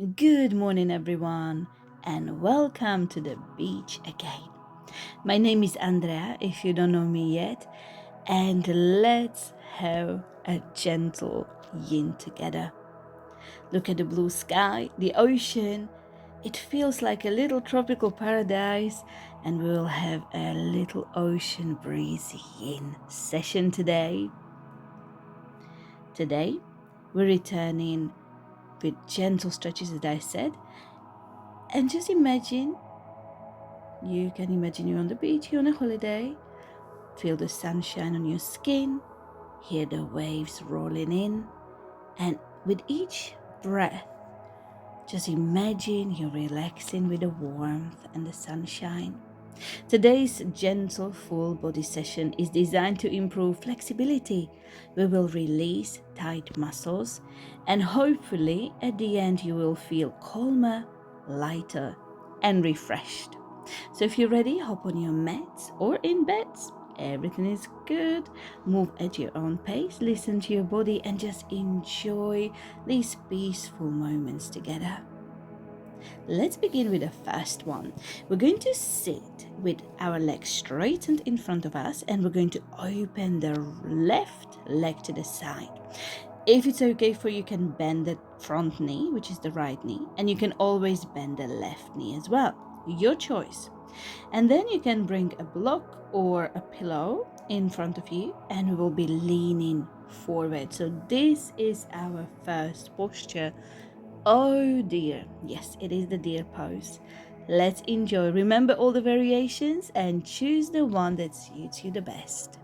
Good morning, everyone, and welcome to the beach again. My name is Andrea, if you don't know me yet, and let's have a gentle yin together. Look at the blue sky, the ocean. It feels like a little tropical paradise, and we will have a little ocean breezy yin session today. Today, we're returning with gentle stretches, as I said, and just imagine. You can imagine you're on the beach, you're on a holiday, feel the sunshine on your skin, hear the waves rolling in, and with each breath, just imagine you're relaxing with the warmth and the sunshine. Today's gentle full body session is designed to improve flexibility. We will release tight muscles, and hopefully at the end you will feel calmer, lighter, and refreshed. So if you're ready, hop on your mats or in beds. Everything is good. Move at your own pace, listen to your body, and just enjoy these peaceful moments together. Let's begin with the first one. We're going to sit with our legs straightened in front of us, and we're going to open the left leg to the side. If it's okay for you, you can bend the front knee, which is the right knee, and you can always bend the left knee as well. Your choice. And then you can bring a block or a pillow in front of you, and we will be leaning forward. So this is our first posture. Oh dear. Yes, it is the deer pose. Let's enjoy. Remember all the variations and choose the one that suits you the best.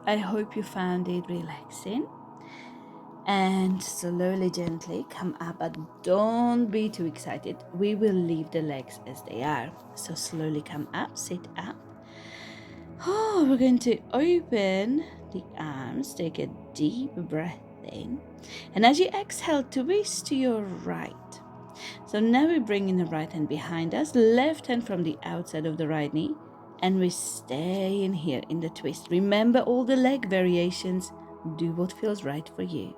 I hope you found it relaxing. And slowly, gently come up, but don't be too excited. We will leave the legs as they are. So slowly come up, sit up. Oh, we're going to open the arms, take a deep breath in. And as you exhale, twist to your right. So now we bring in the right hand behind us, left hand from the outside of the right knee, and we stay in here in the twist. Remember all the leg variations. Do what feels right for you.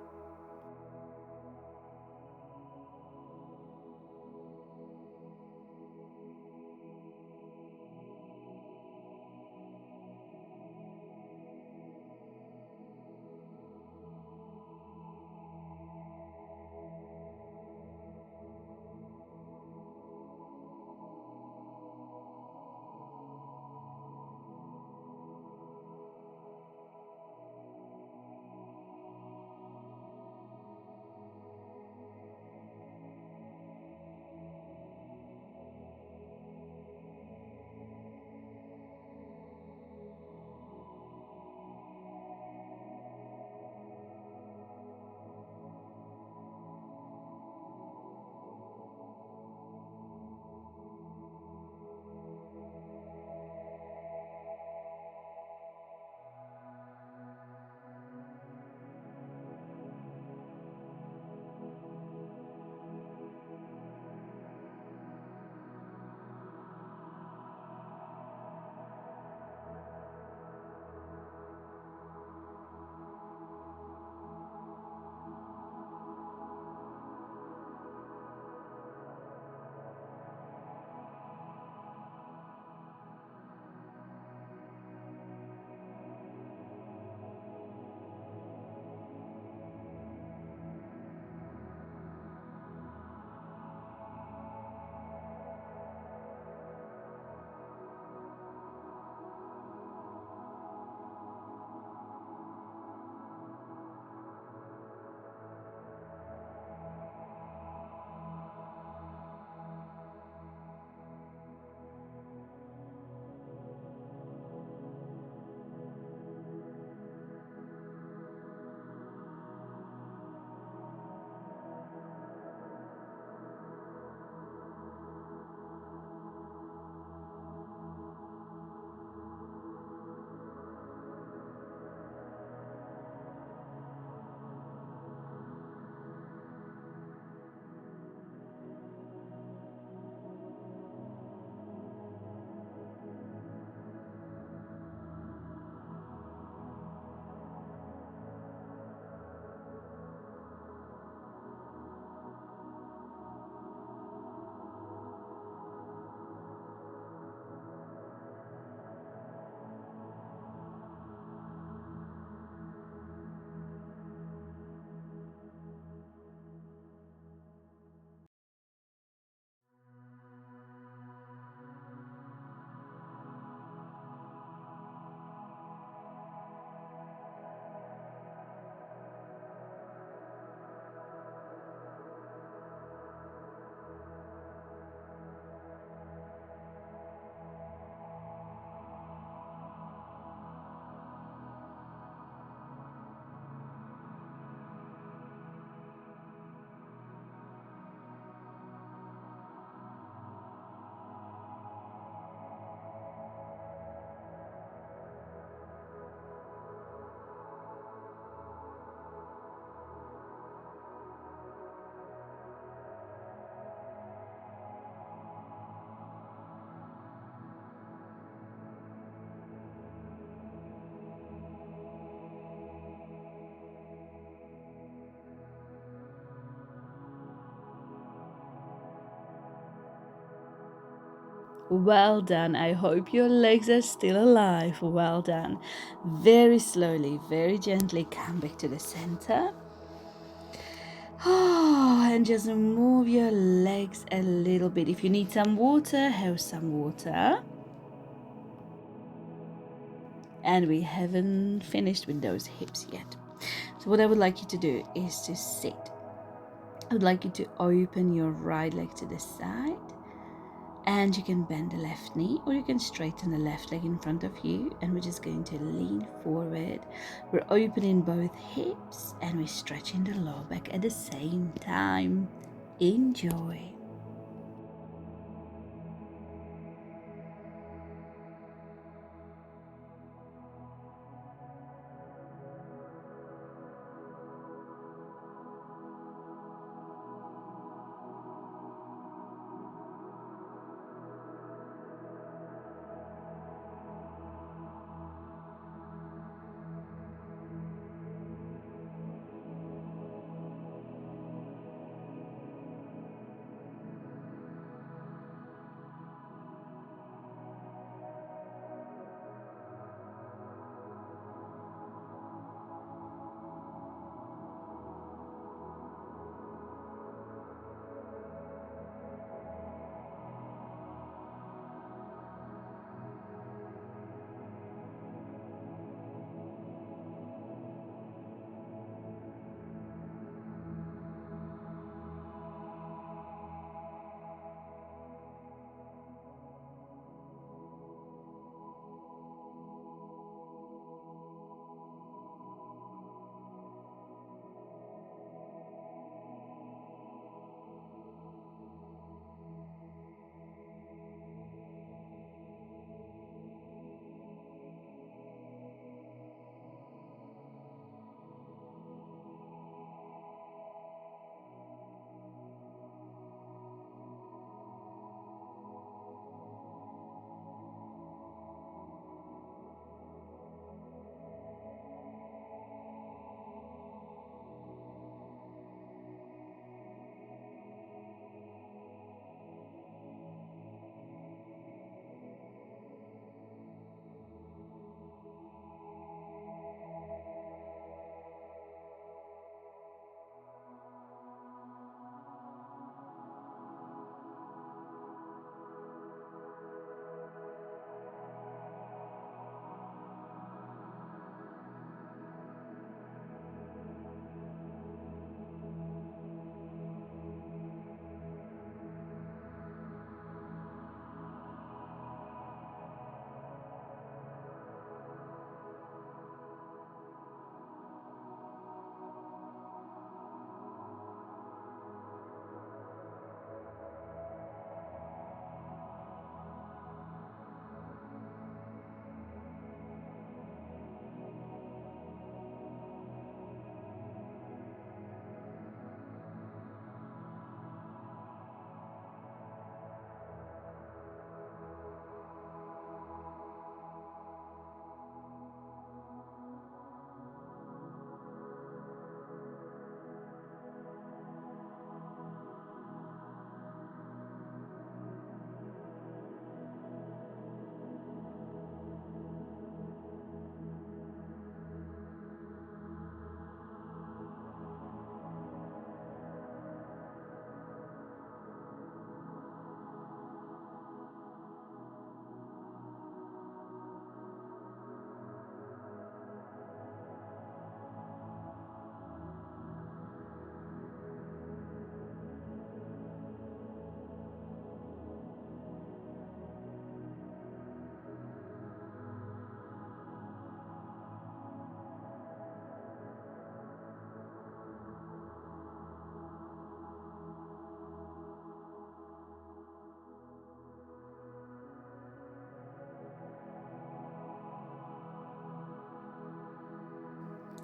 Well done. I hope your legs are still alive. Well done. Very slowly, very gently come back to the center. Oh, and just move your legs a little bit. If you need some water, have some water. And we haven't finished with those hips yet. So what I would like you to do is to sit. I would like you to open your right leg to the side And you can bend the left knee, or you can straighten the left leg in front of you, and we're just going to lean forward. We're opening both hips and we're stretching the lower back at the same time. Enjoy.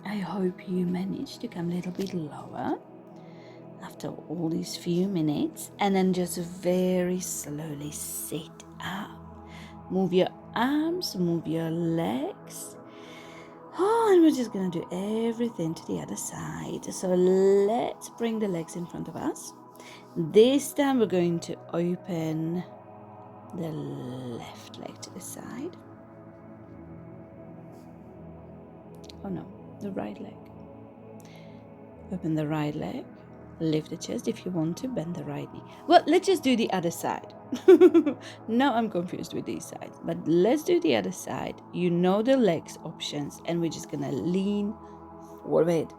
I hope you managed to come a little bit lower after all these few minutes, and then just very slowly sit up. Move your arms, move your legs. Oh, and we're just gonna do everything to the other side. So let's bring the legs in front of us. This time we're going to open the left leg to the side. Oh no, the right leg. Open the right leg. Lift the chest. If you want to, bend the right knee. Well, let's just do the other side. Now I'm confused with these sides, but let's do the other side. You know the legs options, and we're just gonna lean forward.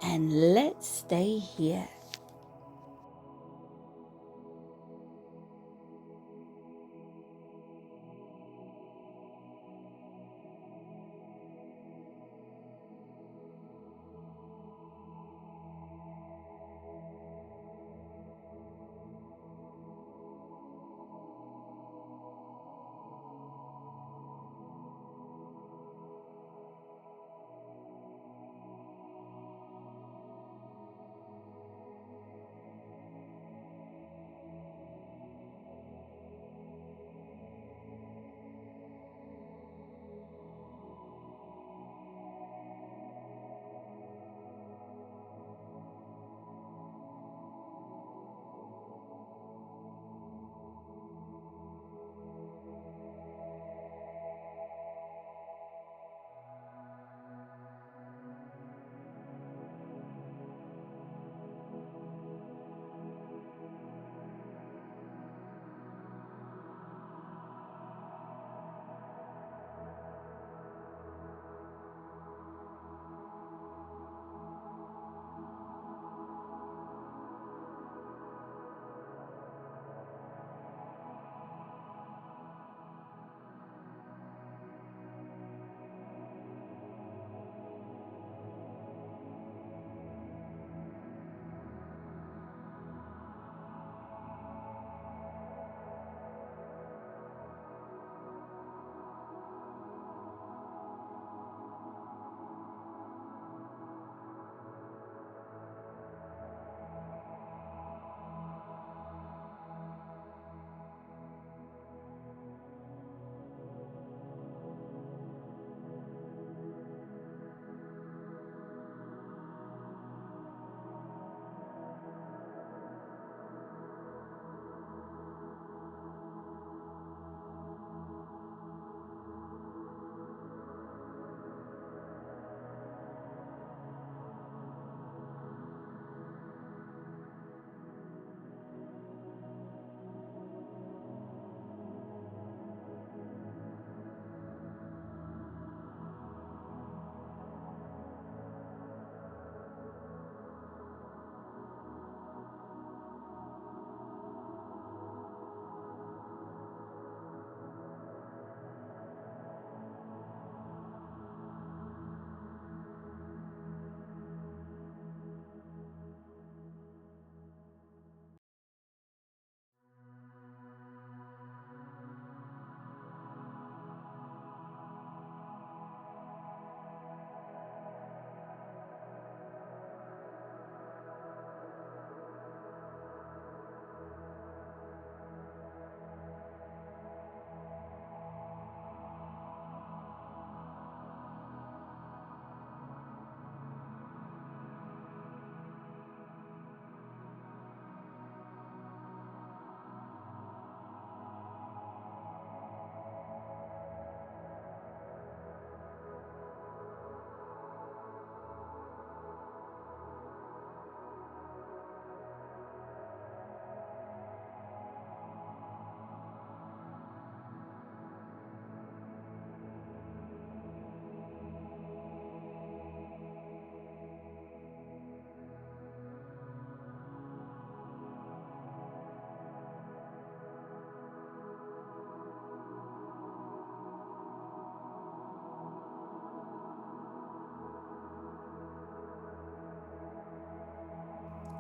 And let's stay here.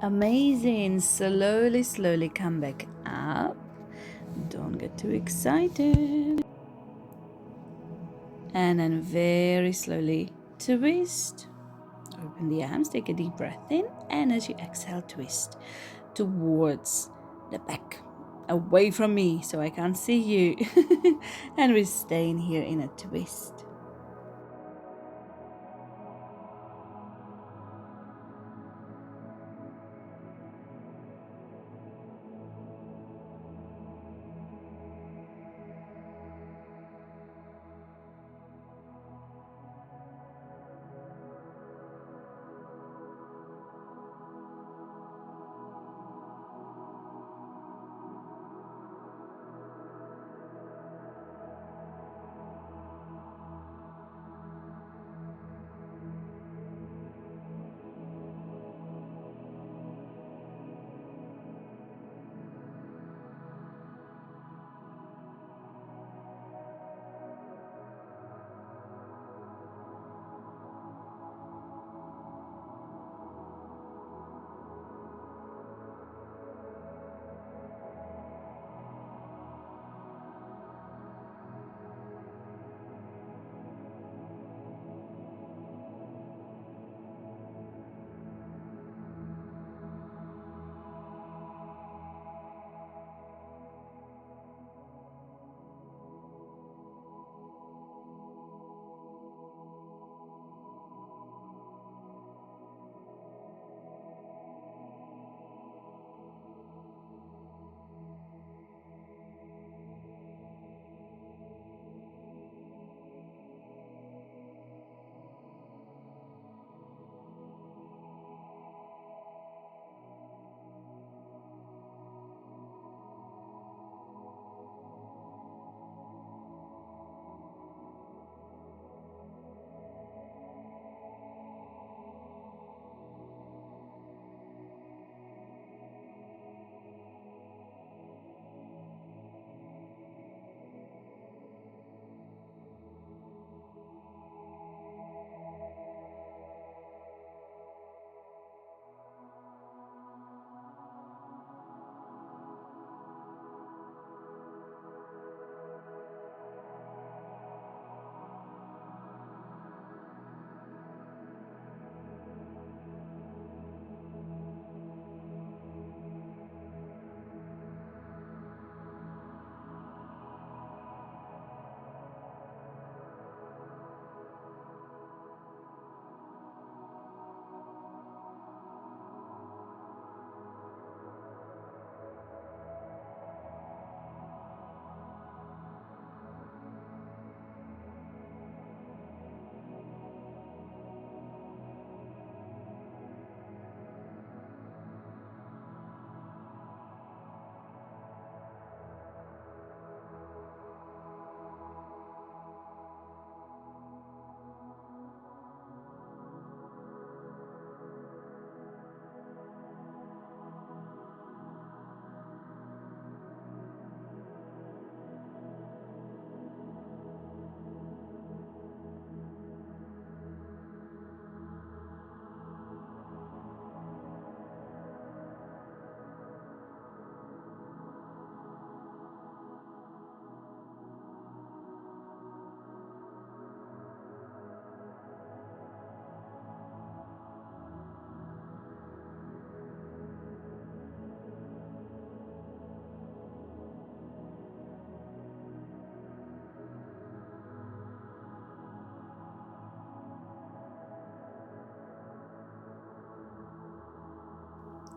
Amazing. Slowly come back up. Don't get too excited. And then very slowly twist. Open the arms, take a deep breath in, and as you exhale, twist towards the back, away from me so I can't see you. And we're staying here in a twist.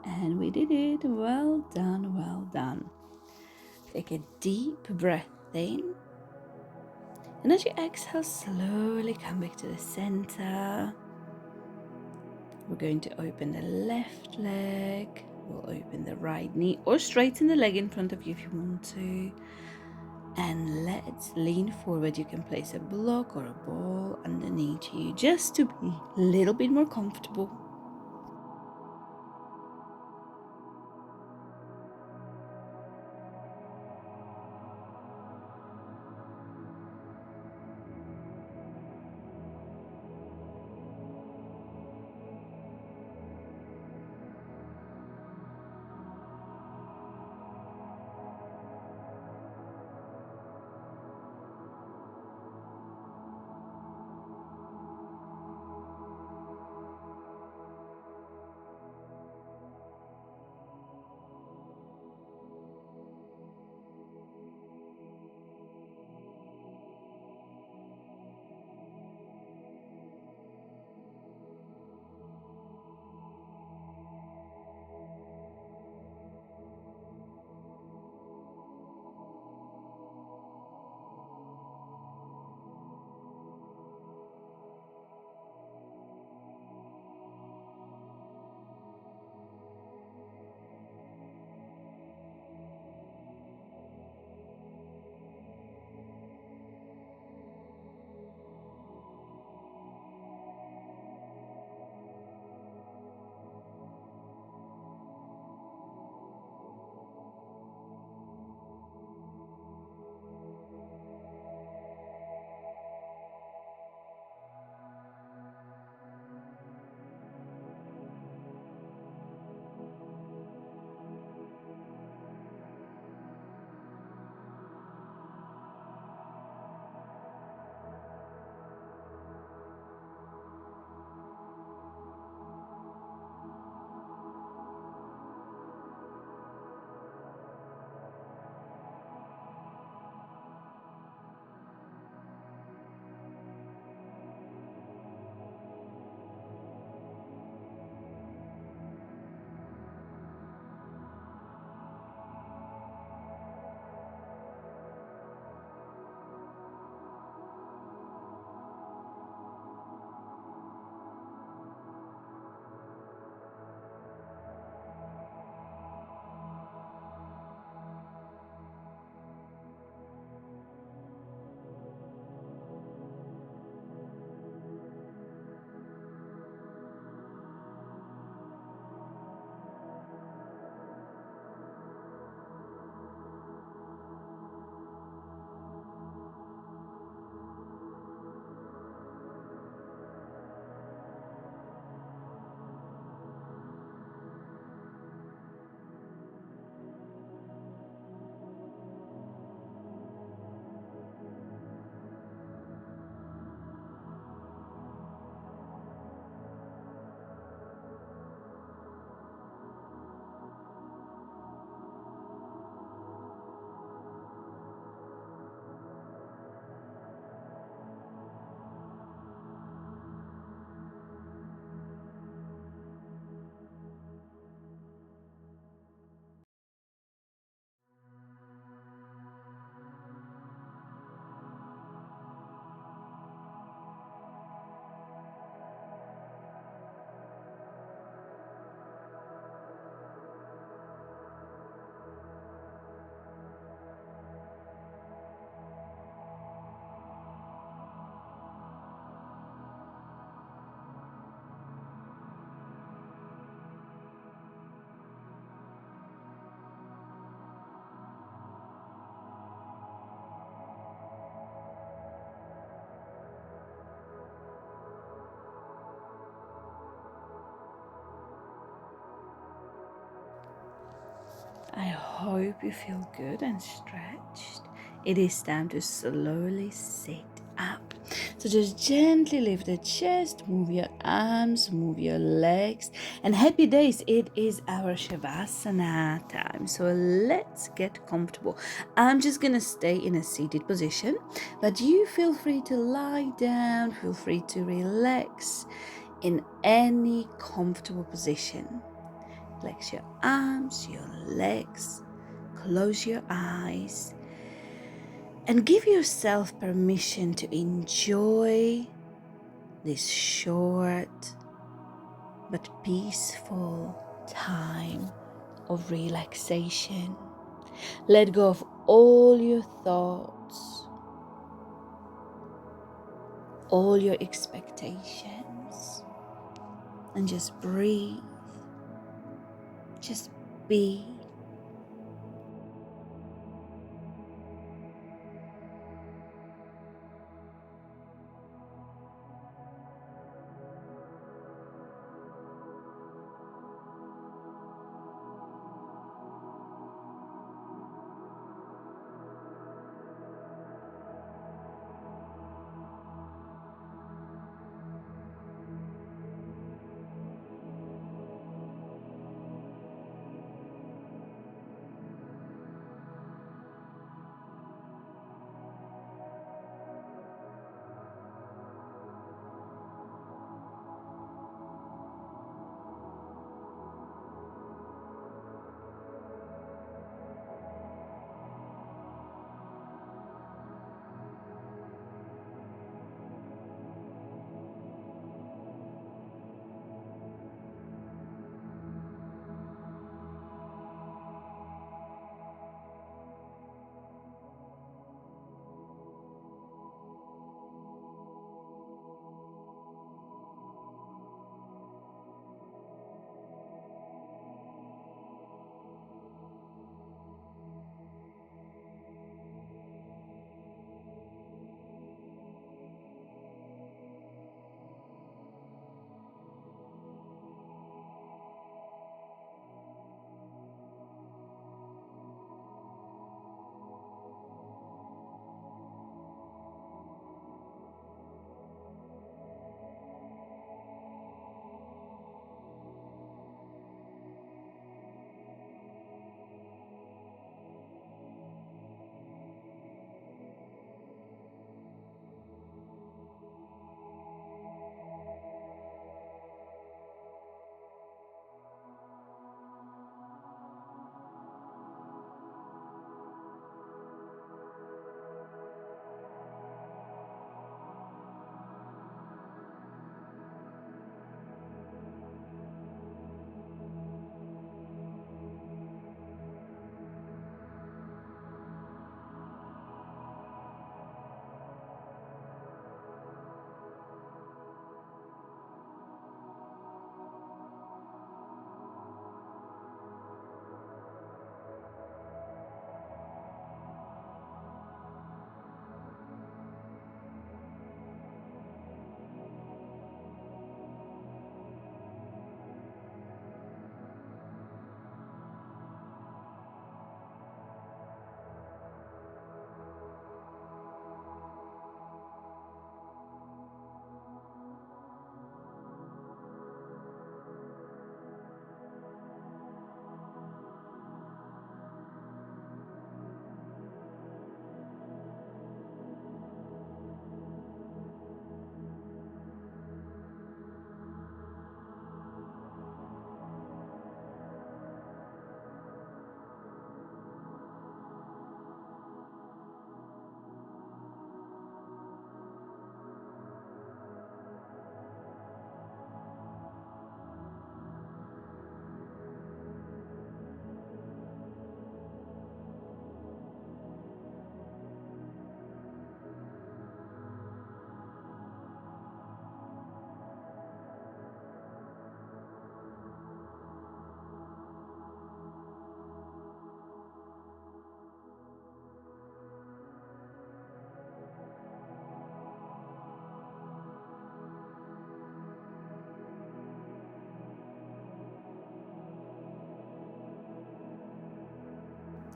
And we did it. Well done, well done. Take a deep breath in. And as you exhale, slowly come back to the center. We're going to open the left leg. We'll open the right knee or straighten the leg in front of you if you want to. And let's lean forward. You can place a block or a ball underneath you just to be a little bit more comfortable. I hope you feel good and stretched. It is time to slowly sit up. So just gently lift the chest, move your arms, move your legs. And happy days, it is our Shavasana time. So let's get comfortable. I'm just gonna stay in a seated position, but you feel free to lie down, feel free to relax in any comfortable position. Flex your arms, your legs, close your eyes, and give yourself permission to enjoy this short but peaceful time of relaxation. Let go of all your thoughts, all your expectations, and just breathe. Just be.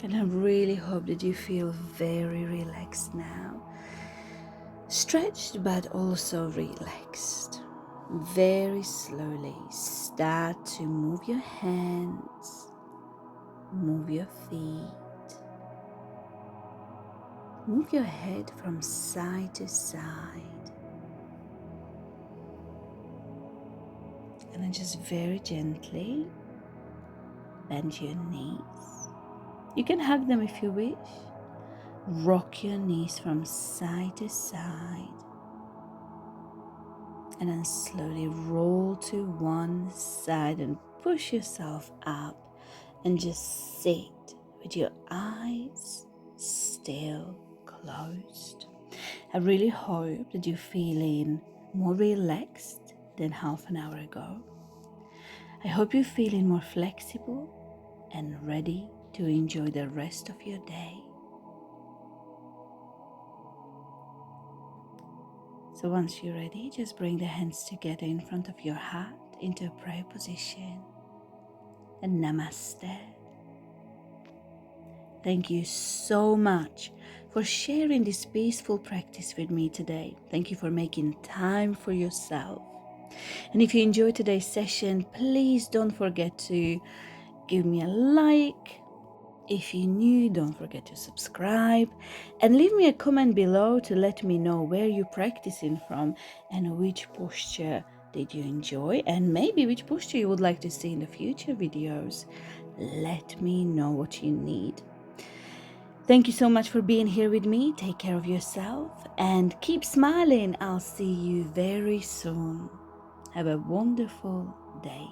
And I really hope that you feel very relaxed now. Stretched but also relaxed. Very slowly start to move your hands, move your feet, move your head from side to side. And then just very gently bend your knees. You can hug them if you wish. Rock your knees from side to side. And then slowly roll to one side and push yourself up and just sit with your eyes still closed. I really hope that you're feeling more relaxed than half an hour ago. I hope you're feeling more flexible and ready to enjoy the rest of your day. So once you're ready, just bring the hands together in front of your heart into a prayer position. And namaste. Thank you so much for sharing this peaceful practice with me today. Thank you for making time for yourself. And if you enjoyed today's session, please don't forget to give me a like. If you're new, don't forget to subscribe and leave me a comment below to let me know where you're practicing from and which posture did you enjoy and maybe which posture you would like to see in the future videos. Let me know what you need. Thank you so much for being here with me. Take care of yourself and keep smiling. I'll see you very soon. Have a wonderful day.